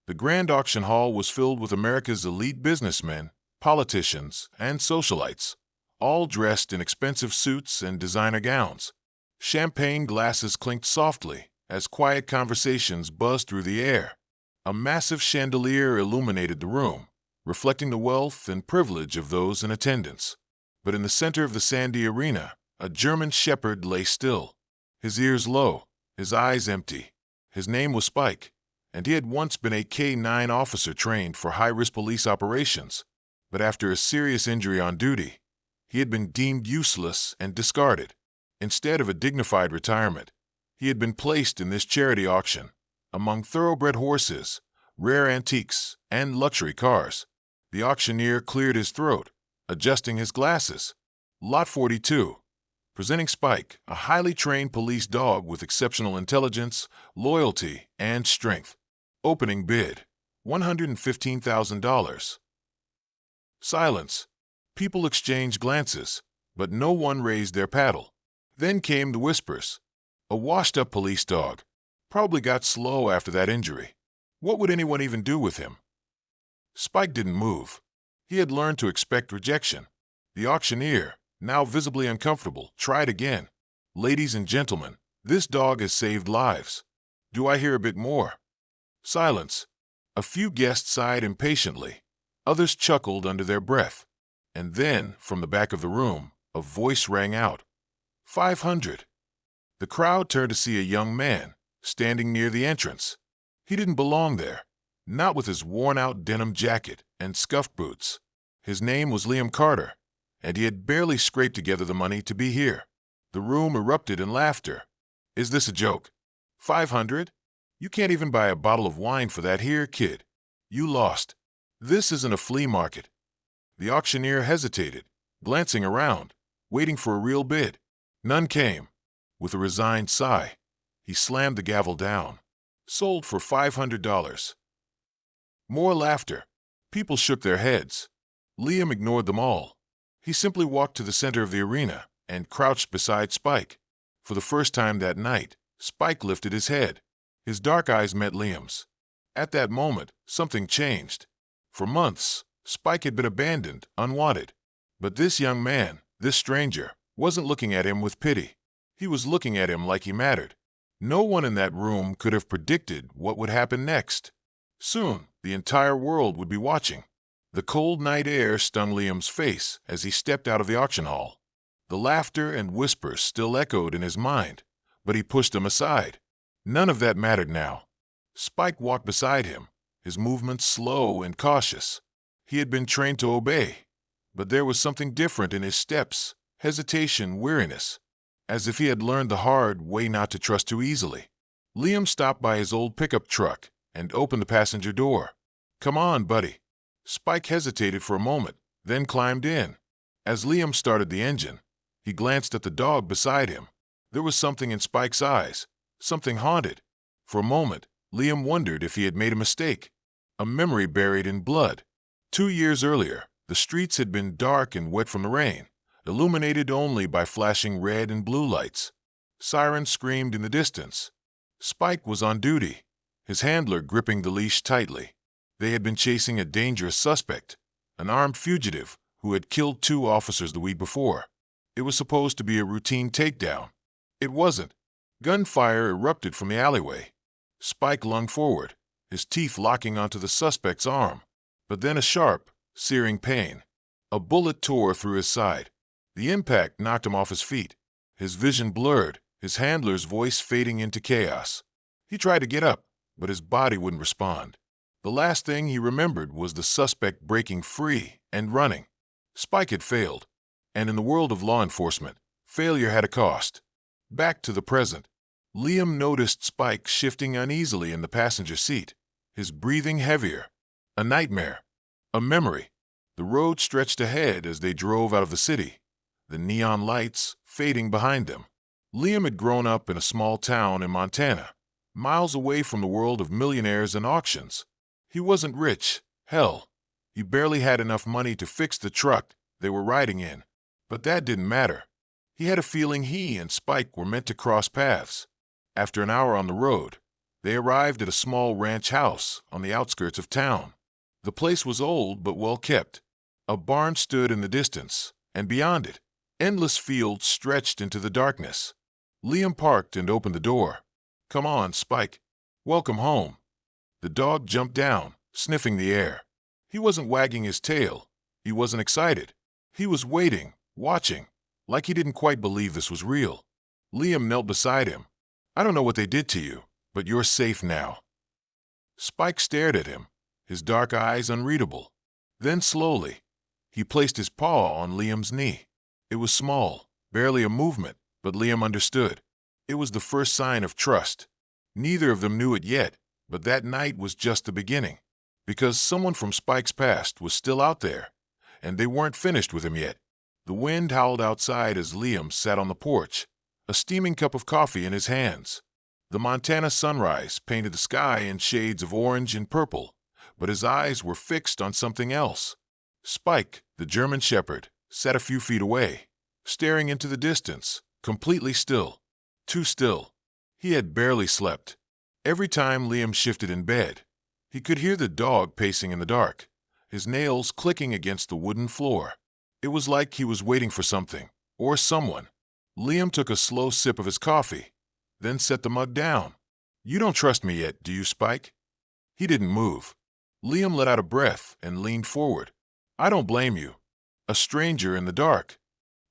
The grand auction hall was filled with America's elite businessmen, politicians, and socialites, all dressed in expensive suits and designer gowns. Champagne glasses clinked softly as quiet conversations buzzed through the air. A massive chandelier illuminated the room, reflecting the wealth and privilege of those in attendance. But in the center of the sandy arena, a German shepherd lay still, his ears low, his eyes empty. His name was Spike, and he had once been a K-9 officer trained for high-risk police operations. But after a serious injury on duty, he had been deemed useless and discarded. Instead of a dignified retirement, he had been placed in this charity auction, among thoroughbred horses, rare antiques, and luxury cars. The auctioneer cleared his throat, adjusting his glasses. Lot 42, presenting Spike, a highly trained police dog with exceptional intelligence, loyalty, and strength. Opening bid, $115,000. Silence. People exchanged glances, but no one raised their paddle. Then came the whispers. A washed-up police dog. Probably got slow after that injury. What would anyone even do with him? Spike didn't move. He had learned to expect rejection. The auctioneer, now visibly uncomfortable, tried again. Ladies and gentlemen, this dog has saved lives. Do I hear a bit more? Silence. A few guests sighed impatiently. Others chuckled under their breath. And then, from the back of the room, a voice rang out. 500. The crowd turned to see a young man, standing near the entrance. He didn't belong there, not with his worn-out denim jacket and scuffed boots. His name was Liam Carter, and he had barely scraped together the money to be here. The room erupted in laughter. Is this a joke? 500? You can't even buy a bottle of wine for that here, kid. You lost. This isn't a flea market. The auctioneer hesitated, glancing around, waiting for a real bid. None came. With a resigned sigh, he slammed the gavel down. Sold for $500. More laughter. People shook their heads. Liam ignored them all. He simply walked to the center of the arena and crouched beside Spike. For the first time that night, Spike lifted his head. His dark eyes met Liam's. At that moment, something changed. For months, Spike had been abandoned, unwanted. But this young man, this stranger, wasn't looking at him with pity. He was looking at him like he mattered. No one in that room could have predicted what would happen next. Soon, the entire world would be watching. The cold night air stung Liam's face as he stepped out of the auction hall. The laughter and whispers still echoed in his mind, but he pushed them aside. None of that mattered now. Spike walked beside him, his movements slow and cautious. He had been trained to obey, but there was something different in his steps, hesitation, weariness, as if he had learned the hard way not to trust too easily. Liam stopped by his old pickup truck and opened the passenger door. Come on, buddy. Spike hesitated for a moment, then climbed in. As Liam started the engine, he glanced at the dog beside him. There was something in Spike's eyes, something haunted. For a moment, Liam wondered if he had made a mistake, a memory buried in blood. 2 years earlier, the streets had been dark and wet from the rain, illuminated only by flashing red and blue lights. Sirens screamed in the distance. Spike was on duty, his handler gripping the leash tightly. They had been chasing a dangerous suspect, an armed fugitive who had killed 2 officers the week before. It was supposed to be a routine takedown. It wasn't. Gunfire erupted from the alleyway. Spike lunged forward, his teeth locking onto the suspect's arm. But then a sharp, searing pain. A bullet tore through his side. The impact knocked him off his feet. His vision blurred, his handler's voice fading into chaos. He tried to get up, but his body wouldn't respond. The last thing he remembered was the suspect breaking free and running. Spike had failed. And in the world of law enforcement, failure had a cost. Back to the present. Liam noticed Spike shifting uneasily in the passenger seat, his breathing heavier. A nightmare. A memory. The road stretched ahead as they drove out of the city, the neon lights fading behind them. Liam had grown up in a small town in Montana, miles away from the world of millionaires and auctions. He wasn't rich. Hell, he barely had enough money to fix the truck they were riding in. But that didn't matter. He had a feeling he and Spike were meant to cross paths. After an hour on the road, They arrived at a small ranch house on the outskirts of town. The place was old but well kept. A barn stood in the distance, and beyond it, endless fields stretched into the darkness. Liam parked and opened the door. "Come on, Spike. Welcome home." The dog jumped down, sniffing the air. He wasn't wagging his tail. He wasn't excited. He was waiting, watching, like he didn't quite believe this was real. Liam knelt beside him. "I don't know what they did to you, but you're safe now." Spike stared at him, his dark eyes unreadable. Then slowly, he placed his paw on Liam's knee. It was small, barely a movement, but Liam understood. It was the first sign of trust. Neither of them knew it yet, but that night was just the beginning. Because someone from Spike's past was still out there, and they weren't finished with him yet. The wind howled outside as Liam sat on the porch, a steaming cup of coffee in his hands. The Montana sunrise painted the sky in shades of orange and purple, but his eyes were fixed on something else. Spike, the German shepherd, sat a few feet away, staring into the distance, completely still. Too still. He had barely slept. Every time Liam shifted in bed, he could hear the dog pacing in the dark, his nails clicking against the wooden floor. It was like he was waiting for something, or someone. Liam took a slow sip of his coffee, then set the mug down. "You don't trust me yet, do you, Spike?" He didn't move. Liam let out a breath and leaned forward. "I don't blame you. A stranger in the dark."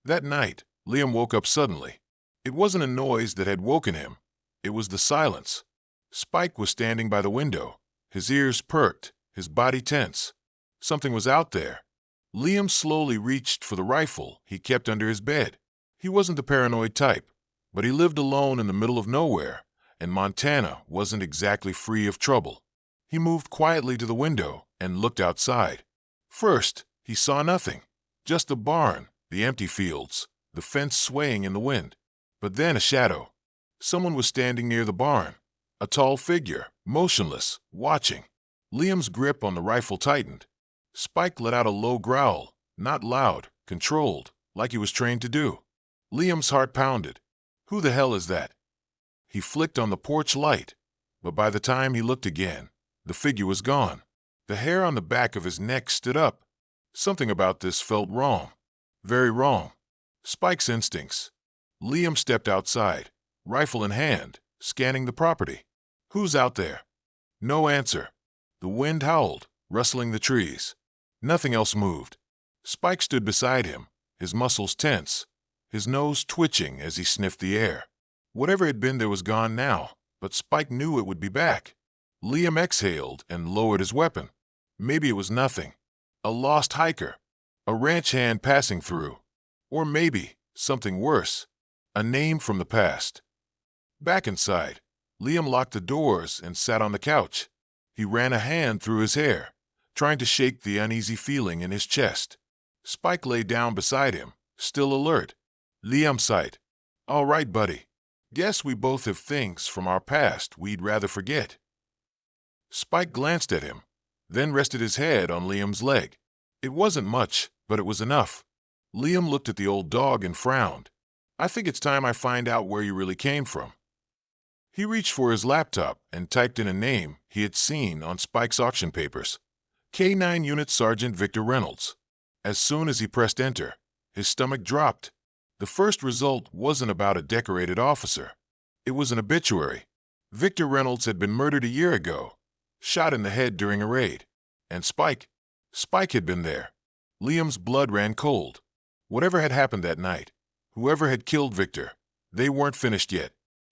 That night, Liam woke up suddenly. It wasn't a noise that had woken him. It was the silence. Spike was standing by the window, his ears perked, his body tense. Something was out there. Liam slowly reached for the rifle he kept under his bed. He wasn't the paranoid type, but he lived alone in the middle of nowhere, and Montana wasn't exactly free of trouble. He moved quietly to the window and looked outside. First, he saw nothing, just the barn, the empty fields, the fence swaying in the wind. But then a shadow. Someone was standing near the barn, a tall figure, motionless, watching. Liam's grip on the rifle tightened. Spike let out a low growl, not loud, controlled, like he was trained to do. Liam's heart pounded. Who the hell is that? He flicked on the porch light, but by the time he looked again, the figure was gone. The hair on the back of his neck stood up. Something about this felt wrong. Very wrong. Spike's instincts. Liam stepped outside, rifle in hand, scanning the property. Who's out there? No answer. The wind howled, rustling the trees. Nothing else moved. Spike stood beside him, his muscles tense, his nose twitching as he sniffed the air. Whatever had been there was gone now, but Spike knew it would be back. Liam exhaled and lowered his weapon. Maybe it was nothing. A lost hiker. A ranch hand passing through. Or maybe something worse. A name from the past. Back inside, Liam locked the doors and sat on the couch. He ran a hand through his hair, trying to shake the uneasy feeling in his chest. Spike lay down beside him, still alert. Liam sighed. "All right, buddy. Guess we both have things from our past we'd rather forget." Spike glanced at him, then rested his head on Liam's leg. It wasn't much, but it was enough. Liam looked at the old dog and frowned. "I think it's time I find out where you really came from." He reached for his laptop and typed in a name he had seen on Spike's auction papers. K-9 Unit Sergeant Victor Reynolds. As soon as he pressed enter, his stomach dropped. The first result wasn't about a decorated officer. It was an obituary. Victor Reynolds had been murdered a year ago, shot in the head during a raid. And Spike had been there. Liam's blood ran cold. Whatever had happened that night, whoever had killed Victor, they weren't finished yet.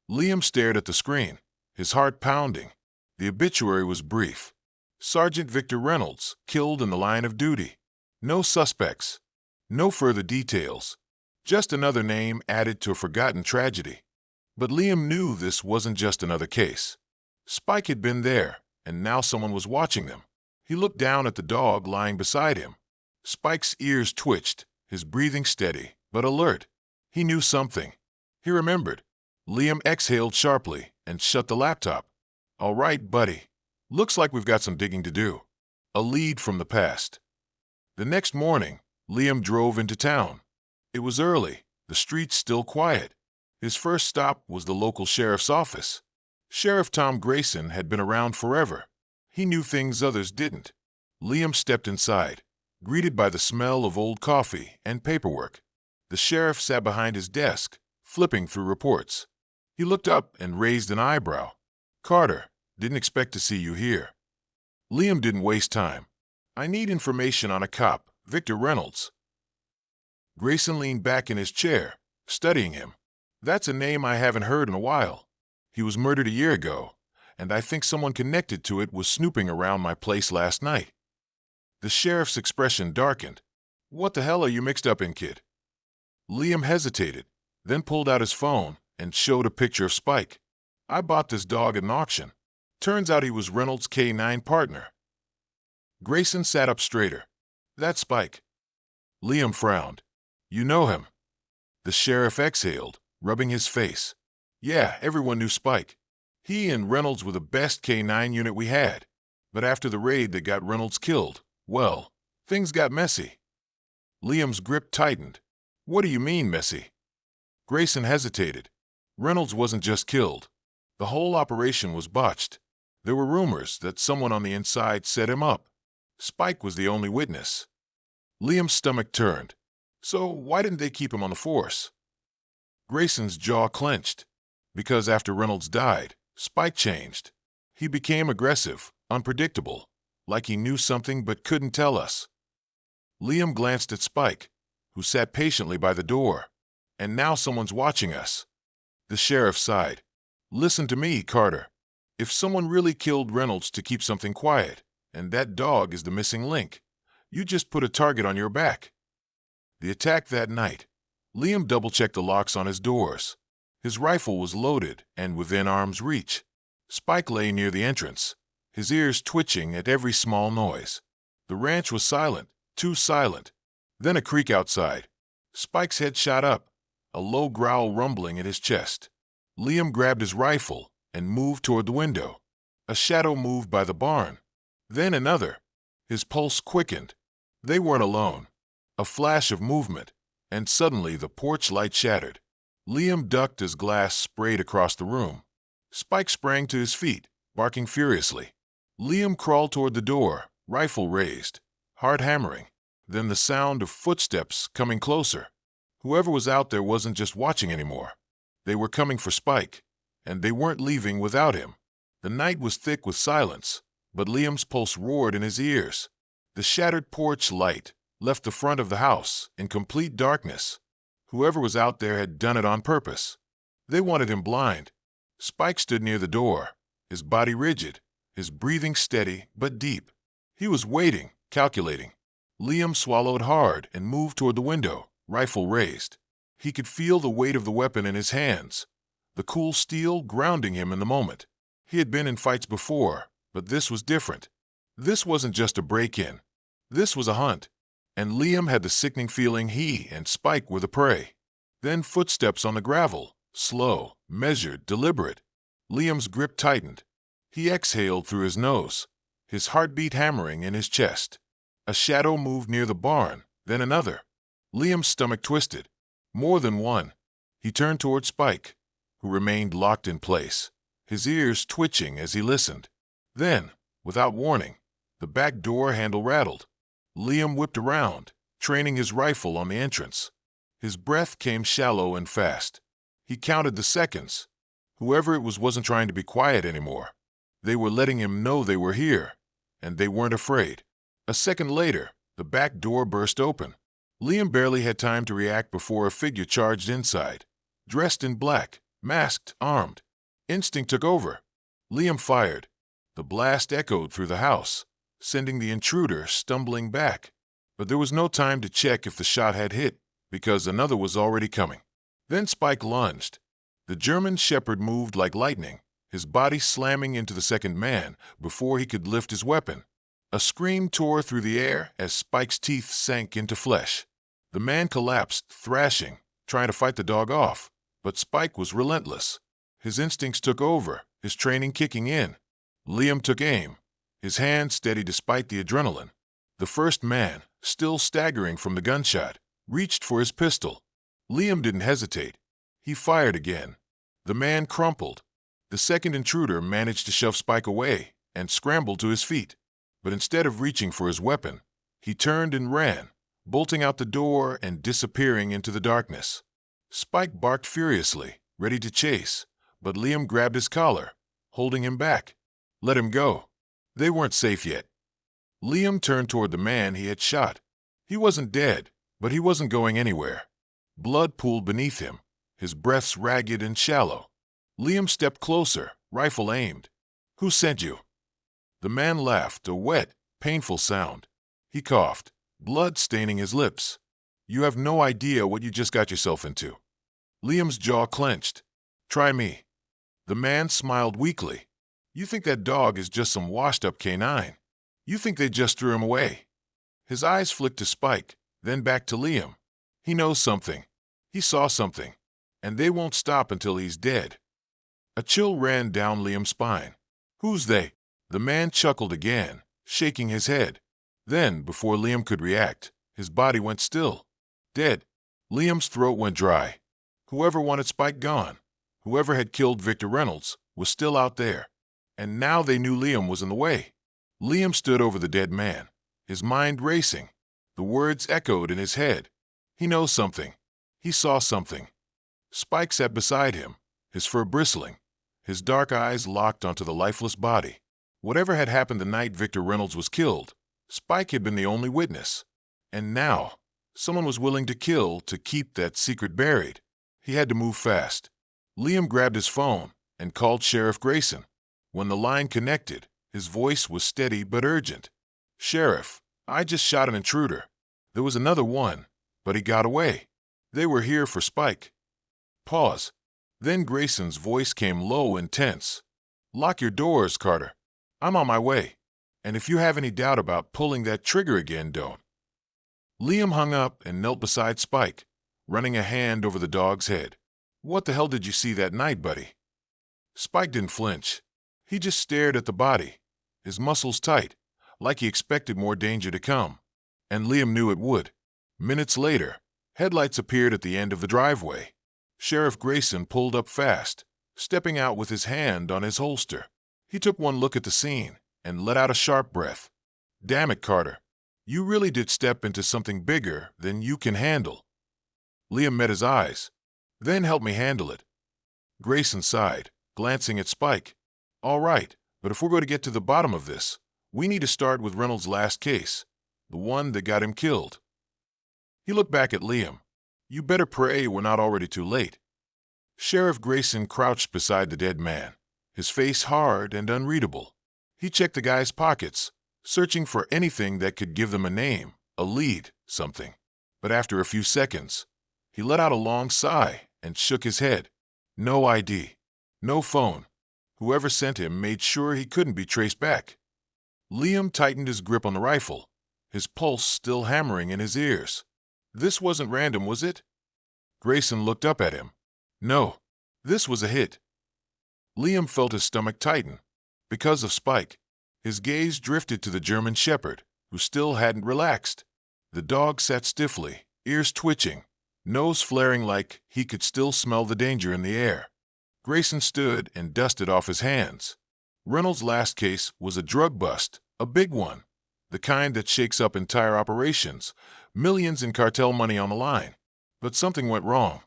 Liam stared at the screen, his heart pounding. The obituary was brief. Sergeant Victor Reynolds, killed in the line of duty. No suspects. No further details. Just another name added to a forgotten tragedy. But Liam knew this wasn't just another case. Spike had been there, and now someone was watching them. He looked down at the dog lying beside him. Spike's ears twitched, his breathing steady, but alert. He knew something. He remembered. Liam exhaled sharply and shut the laptop. "All right, buddy. Looks like we've got some digging to do." A lead from the past. The next morning, Liam drove into town. It was early, the streets still quiet. His first stop was the local sheriff's office. Sheriff Tom Grayson had been around forever. He knew things others didn't. Liam stepped inside, greeted by the smell of old coffee and paperwork. The sheriff sat behind his desk, flipping through reports. He looked up and raised an eyebrow. "Carter, didn't expect to see you here." Liam didn't waste time. "I need information on a cop, Victor Reynolds." Grayson leaned back in his chair, studying him. "That's a name I haven't heard in a while. He was murdered a year ago, and I think someone connected to it was snooping around my place last night." The sheriff's expression darkened. "What the hell are you mixed up in, kid?" Liam hesitated, then pulled out his phone and showed a picture of Spike. "I bought this dog at an auction. Turns out he was Reynolds' K9 partner." Grayson sat up straighter. "That's Spike." Liam frowned. "You know him?" The sheriff exhaled, rubbing his face. "Yeah, everyone knew Spike. He and Reynolds were the best K9 unit we had. But after the raid that got Reynolds killed, well, things got messy." Liam's grip tightened. "What do you mean, messy?" Grayson hesitated. "Reynolds wasn't just killed. The whole operation was botched. There were rumors that someone on the inside set him up. Spike was the only witness." Liam's stomach turned. "So why didn't they keep him on the force?" Grayson's jaw clenched. "Because after Reynolds died, Spike changed. He became aggressive, unpredictable, like he knew something but couldn't tell us." Liam glanced at Spike, who sat patiently by the door. "And now someone's watching us." The sheriff sighed. "Listen to me, Carter. If someone really killed Reynolds to keep something quiet, and that dog is the missing link, you just put a target on your back." The attack that night. Liam double-checked the locks on his doors. His rifle was loaded and within arm's reach. Spike lay near the entrance, his ears twitching at every small noise. The ranch was silent, too silent. Then a creak outside. Spike's head shot up, a low growl rumbling in his chest. Liam grabbed his rifle and moved toward the window. A shadow moved by the barn. Then another. His pulse quickened. They weren't alone. A flash of movement, and suddenly the porch light shattered. Liam ducked as glass sprayed across the room. Spike sprang to his feet, barking furiously. Liam crawled toward the door, rifle raised, heart hammering. Then the sound of footsteps coming closer. Whoever was out there wasn't just watching anymore. They were coming for Spike, and they weren't leaving without him. The night was thick with silence, but Liam's pulse roared in his ears. The shattered porch light left the front of the house in complete darkness. Whoever was out there had done it on purpose. They wanted him blind. Spike stood near the door, his body rigid, his breathing steady but deep. He was waiting, calculating. Liam swallowed hard and moved toward the window, rifle raised. He could feel the weight of the weapon in his hands, the cool steel grounding him in the moment. He had been in fights before, but this was different. This wasn't just a break-in. This was a hunt. And Liam had the sickening feeling he and Spike were the prey. Then footsteps on the gravel, slow, measured, deliberate. Liam's grip tightened. He exhaled through his nose, his heartbeat hammering in his chest. A shadow moved near the barn, then another. Liam's stomach twisted. More than one. He turned toward Spike, who remained locked in place, his ears twitching as he listened. Then, without warning, the back door handle rattled. Liam whipped around, training his rifle on the entrance. His breath came shallow and fast. He counted the seconds. Whoever it was wasn't trying to be quiet anymore. They were letting him know they were here, and they weren't afraid. A second later, the back door burst open. Liam barely had time to react before a figure charged inside, dressed in black, masked, armed. Instinct took over. Liam fired. The blast echoed through the house, sending the intruder stumbling back. But there was no time to check if the shot had hit, because another was already coming. Then Spike lunged. The German shepherd moved like lightning, his body slamming into the second man before he could lift his weapon. A scream tore through the air as Spike's teeth sank into flesh. The man collapsed, thrashing, trying to fight the dog off, but Spike was relentless. His instincts took over, his training kicking in. Liam took aim, his hand steady despite the adrenaline. The first man, still staggering from the gunshot, reached for his pistol. Liam didn't hesitate. He fired again. The man crumpled. The second intruder managed to shove Spike away and scrambled to his feet. But instead of reaching for his weapon, he turned and ran, bolting out the door and disappearing into the darkness. Spike barked furiously, ready to chase, but Liam grabbed his collar, holding him back. Let him go. They weren't safe yet. Liam turned toward the man he had shot. He wasn't dead, but he wasn't going anywhere. Blood pooled beneath him, his breaths ragged and shallow. Liam stepped closer, rifle aimed. Who sent you? The man laughed, a wet, painful sound. He coughed, blood staining his lips. You have no idea what you just got yourself into. Liam's jaw clenched. Try me. The man smiled weakly. You think that dog is just some washed-up canine. You think they just threw him away. His eyes flicked to Spike, then back to Liam. He knows something. He saw something. And they won't stop until he's dead. A chill ran down Liam's spine. Who's they? The man chuckled again, shaking his head. Then, before Liam could react, his body went still. Dead. Liam's throat went dry. Whoever wanted Spike gone, whoever had killed Victor Reynolds, was still out there. And now they knew Liam was in the way. Liam stood over the dead man, his mind racing. The words echoed in his head. He knows something. He saw something. Spike sat beside him, his fur bristling, his dark eyes locked onto the lifeless body. Whatever had happened the night Victor Reynolds was killed, Spike had been the only witness. And now, someone was willing to kill to keep that secret buried. He had to move fast. Liam grabbed his phone and called Sheriff Grayson. When the line connected, his voice was steady but urgent. Sheriff, I just shot an intruder. There was another one, but he got away. They were here for Spike. Pause. Then Grayson's voice came low and tense. Lock your doors, Carter. I'm on my way. And if you have any doubt about pulling that trigger again, don't. Liam hung up and knelt beside Spike, running a hand over the dog's head. What the hell did you see that night, buddy? Spike didn't flinch. He just stared at the body, his muscles tight, like he expected more danger to come. And Liam knew it would. Minutes later, headlights appeared at the end of the driveway. Sheriff Grayson pulled up fast, stepping out with his hand on his holster. He took one look at the scene and let out a sharp breath. Damn it, Carter. You really did step into something bigger than you can handle. Liam met his eyes. Then help me handle it. Grayson sighed, glancing at Spike. All right, but if we're going to get to the bottom of this, we need to start with Reynolds' last case, the one that got him killed. He looked back at Liam. You better pray we're not already too late. Sheriff Grayson crouched beside the dead man, his face hard and unreadable. He checked the guy's pockets, searching for anything that could give them a name, a lead, something. But after a few seconds, he let out a long sigh and shook his head. No ID. No phone. Whoever sent him made sure he couldn't be traced back. Liam tightened his grip on the rifle, his pulse still hammering in his ears. This wasn't random, was it? Grayson looked up at him. No, this was a hit. Liam felt his stomach tighten. Because of Spike, his gaze drifted to the German shepherd, who still hadn't relaxed. The dog sat stiffly, ears twitching, nose flaring like he could still smell the danger in the air. Grayson stood and dusted off his hands. Reynolds' last case was a drug bust, a big one, the kind that shakes up entire operations, millions in cartel money on the line. But something went wrong.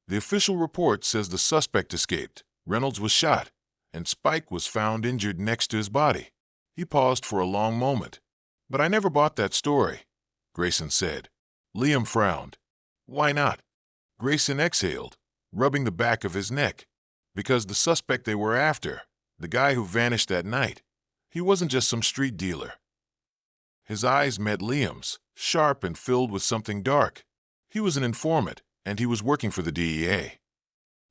The official report says the suspect escaped, Reynolds was shot, and Spike was found injured next to his body. He paused for a long moment. But I never bought that story, Grayson said. Liam frowned. Why not? Grayson exhaled, rubbing the back of his neck. Because the suspect they were after, the guy who vanished that night, he wasn't just some street dealer. His eyes met Liam's, sharp and filled with something dark. He was an informant, and he was working for the DEA.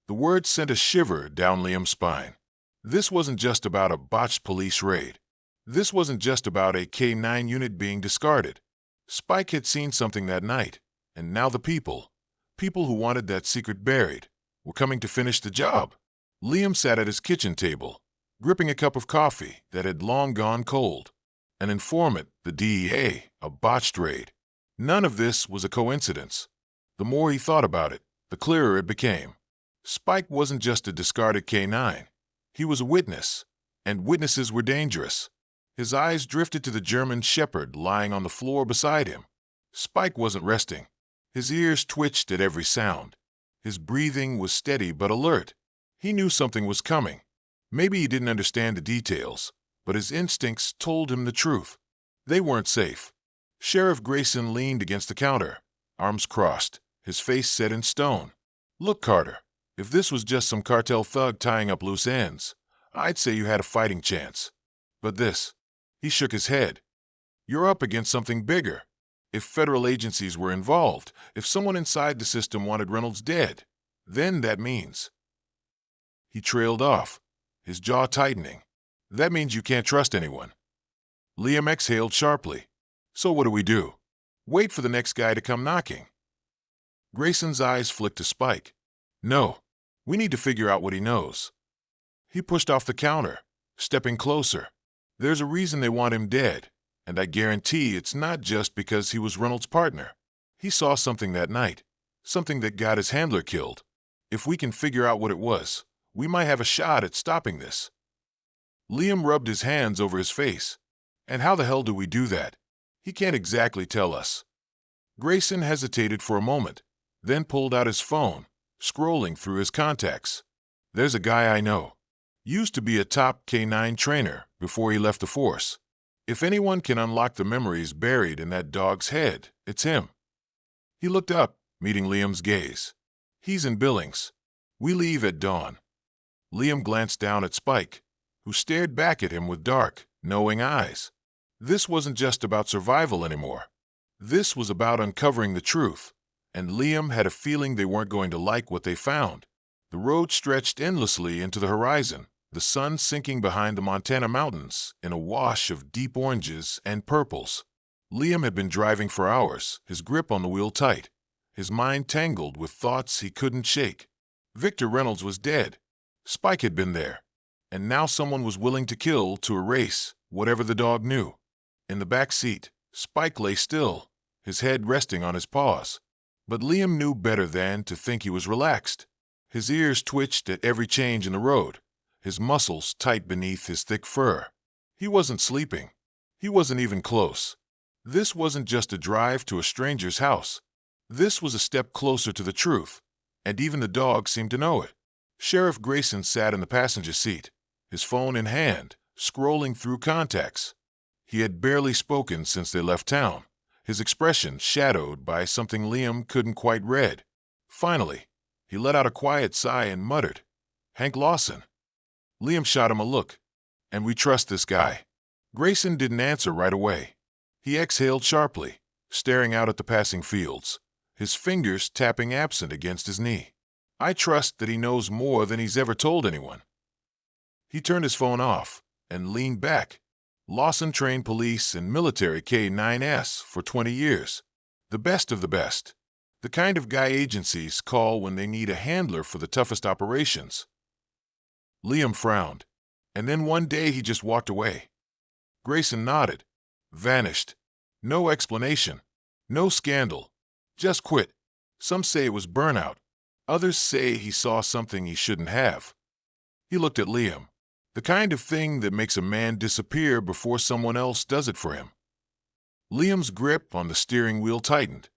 The word sent a shiver down Liam's spine. This wasn't just about a botched police raid. This wasn't just about a K-9 unit being discarded. Spike had seen something that night, and now the people who wanted that secret buried, were coming to finish the job. Liam sat at his kitchen table, gripping a cup of coffee that had long gone cold. An informant, the DEA, a botched raid. None of this was a coincidence. The more he thought about it, the clearer it became. Spike wasn't just a discarded K-9. He was a witness, and witnesses were dangerous. His eyes drifted to the German shepherd lying on the floor beside him. Spike wasn't resting. His ears twitched at every sound. His breathing was steady but alert. He knew something was coming. Maybe he didn't understand the details, but his instincts told him the truth. They weren't safe. Sheriff Grayson leaned against the counter, arms crossed, his face set in stone. "Look, Carter, if this was just some cartel thug tying up loose ends, I'd say you had a fighting chance. But this," he shook his head, "you're up against something bigger. If federal agencies were involved, if someone inside the system wanted Reynolds dead, then that means—" He trailed off, his jaw tightening. "That means you can't trust anyone." Liam exhaled sharply. "So what do we do? Wait for the next guy to come knocking?" Grayson's eyes flicked to Spike. "No, we need to figure out what he knows." He pushed off the counter, stepping closer. "There's a reason they want him dead, and I guarantee it's not just because he was Reynolds' partner. He saw something that night, something that got his handler killed. If we can figure out what it was, we might have a shot at stopping this." Liam rubbed his hands over his face. "And how the hell do we do that? He can't exactly tell us." Grayson hesitated for a moment, then pulled out his phone, scrolling through his contacts. "There's a guy I know. Used to be a top K-9 trainer before he left the force. If anyone can unlock the memories buried in that dog's head, it's him." He looked up, meeting Liam's gaze. "He's in Billings. We leave at dawn." Liam glanced down at Spike, who stared back at him with dark, knowing eyes. This wasn't just about survival anymore. This was about uncovering the truth, and Liam had a feeling they weren't going to like what they found. The road stretched endlessly into the horizon, the sun sinking behind the Montana mountains in a wash of deep oranges and purples. Liam had been driving for hours, his grip on the wheel tight, his mind tangled with thoughts he couldn't shake. Victor Reynolds was dead. Spike had been there, and now someone was willing to kill to erase whatever the dog knew. In the back seat, Spike lay still, his head resting on his paws. But Liam knew better than to think he was relaxed. His ears twitched at every change in the road, his muscles tight beneath his thick fur. He wasn't sleeping. He wasn't even close. This wasn't just a drive to a stranger's house. This was a step closer to the truth, and even the dog seemed to know it. Sheriff Grayson sat in the passenger seat, his phone in hand, scrolling through contacts. He had barely spoken since they left town, his expression shadowed by something Liam couldn't quite read. Finally, he let out a quiet sigh and muttered, "Hank Lawson." Liam shot him a look. "And we trust this guy." Grayson didn't answer right away. He exhaled sharply, staring out at the passing fields, his fingers tapping absent against his knee. "I trust that he knows more than he's ever told anyone." He turned his phone off and leaned back. Lawson trained police and military K-9s for 20 years. The best of the best. The kind of guy agencies call when they need a handler for the toughest operations. Liam frowned, and then one day he just walked away. Grayson nodded. Vanished. No explanation. No scandal. Just quit. Some say it was burnout. Others say he saw something he shouldn't have. He looked at Liam. The kind of thing that makes a man disappear before someone else does it for him. Liam's grip on the steering wheel tightened.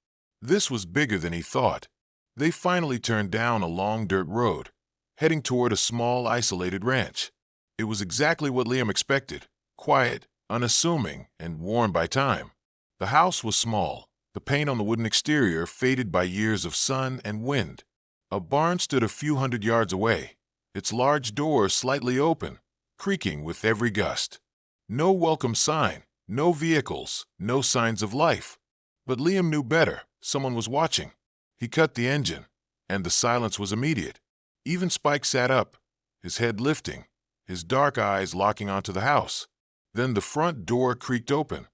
This was bigger than he thought. They finally turned down a long dirt road, heading toward a small, isolated ranch. It was exactly what Liam expected. Quiet, unassuming, and worn by time. The house was small, the paint on the wooden exterior faded by years of sun and wind. A barn stood a few hundred yards away, its large door slightly open, creaking with every gust. No welcome sign, no vehicles, no signs of life. But Liam knew better. Someone was watching. He cut the engine, and the silence was immediate. Even Spike sat up, his head lifting, his dark eyes locking onto the house. Then the front door creaked open.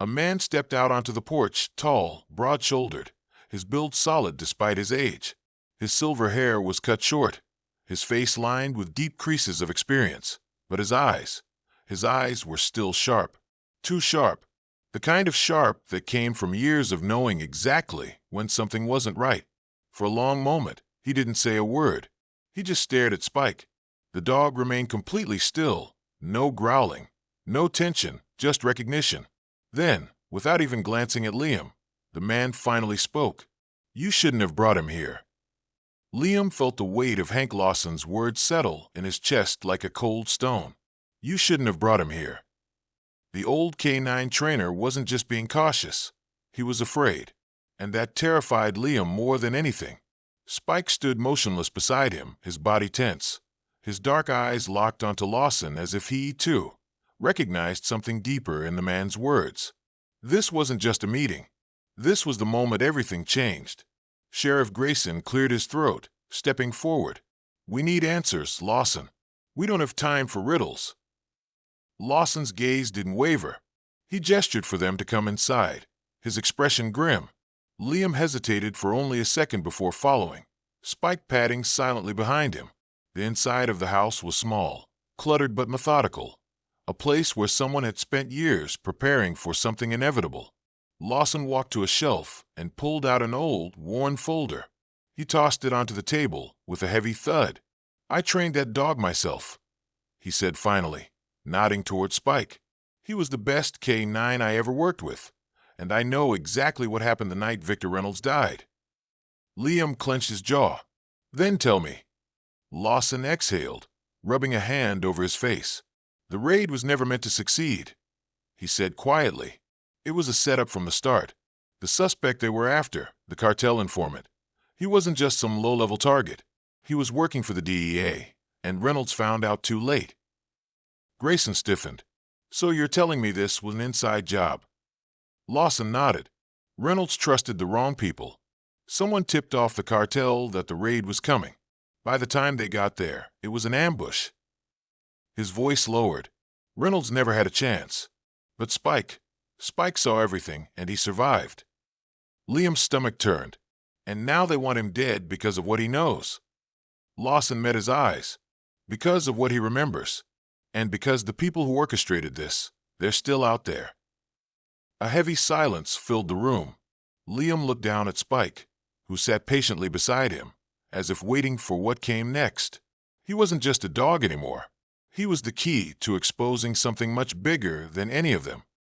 A man stepped out onto the porch, tall, broad-shouldered, his build solid despite his age. His silver hair was cut short, his face lined with deep creases of experience. But his eyes were still sharp. Too sharp. The kind of sharp that came from years of knowing exactly when something wasn't right. For a long moment, he didn't say a word. He just stared at Spike. The dog remained completely still, no growling, no tension, just recognition. Then, without even glancing at Liam, the man finally spoke. "You shouldn't have brought him here." Liam felt the weight of Hank Lawson's words settle in his chest like a cold stone. "You shouldn't have brought him here." The old canine trainer wasn't just being cautious. He was afraid, and that terrified Liam more than anything. Spike stood motionless beside him, his body tense, his dark eyes locked onto Lawson as if he, too, recognized something deeper in the man's words. This wasn't just a meeting. This was the moment everything changed. Sheriff Grayson cleared his throat, stepping forward. "We need answers, Lawson. We don't have time for riddles." Lawson's gaze didn't waver. He gestured for them to come inside, his expression grim. Liam hesitated for only a second before following, Spike padding silently behind him. The inside of the house was small, cluttered but methodical, a place where someone had spent years preparing for something inevitable. Lawson walked to a shelf and pulled out an old, worn folder. He tossed it onto the table with a heavy thud. "I trained that dog myself," he said finally, nodding toward Spike. "He was the best K9 I ever worked with, and I know exactly what happened the night Victor Reynolds died." Liam clenched his jaw. "Then tell me." Lawson exhaled, rubbing a hand over his face. "The raid was never meant to succeed," he said quietly. "It was a setup from the start. The suspect they were after, the cartel informant, he wasn't just some low-level target. He was working for the DEA, and Reynolds found out too late." Grayson stiffened. "So you're telling me this was an inside job?" Lawson nodded. "Reynolds trusted the wrong people. Someone tipped off the cartel that the raid was coming. By the time they got there, it was an ambush." His voice lowered. "Reynolds never had a chance. But Spike saw everything, and he survived." Liam's stomach turned. "And now they want him dead because of what he knows." Lawson met his eyes. "Because of what he remembers. And because the people who orchestrated this, they're still out there." A heavy silence filled the room. Liam looked down at Spike, who sat patiently beside him, as if waiting for what came next. He wasn't just a dog anymore. He was the key to exposing something much bigger than any of them.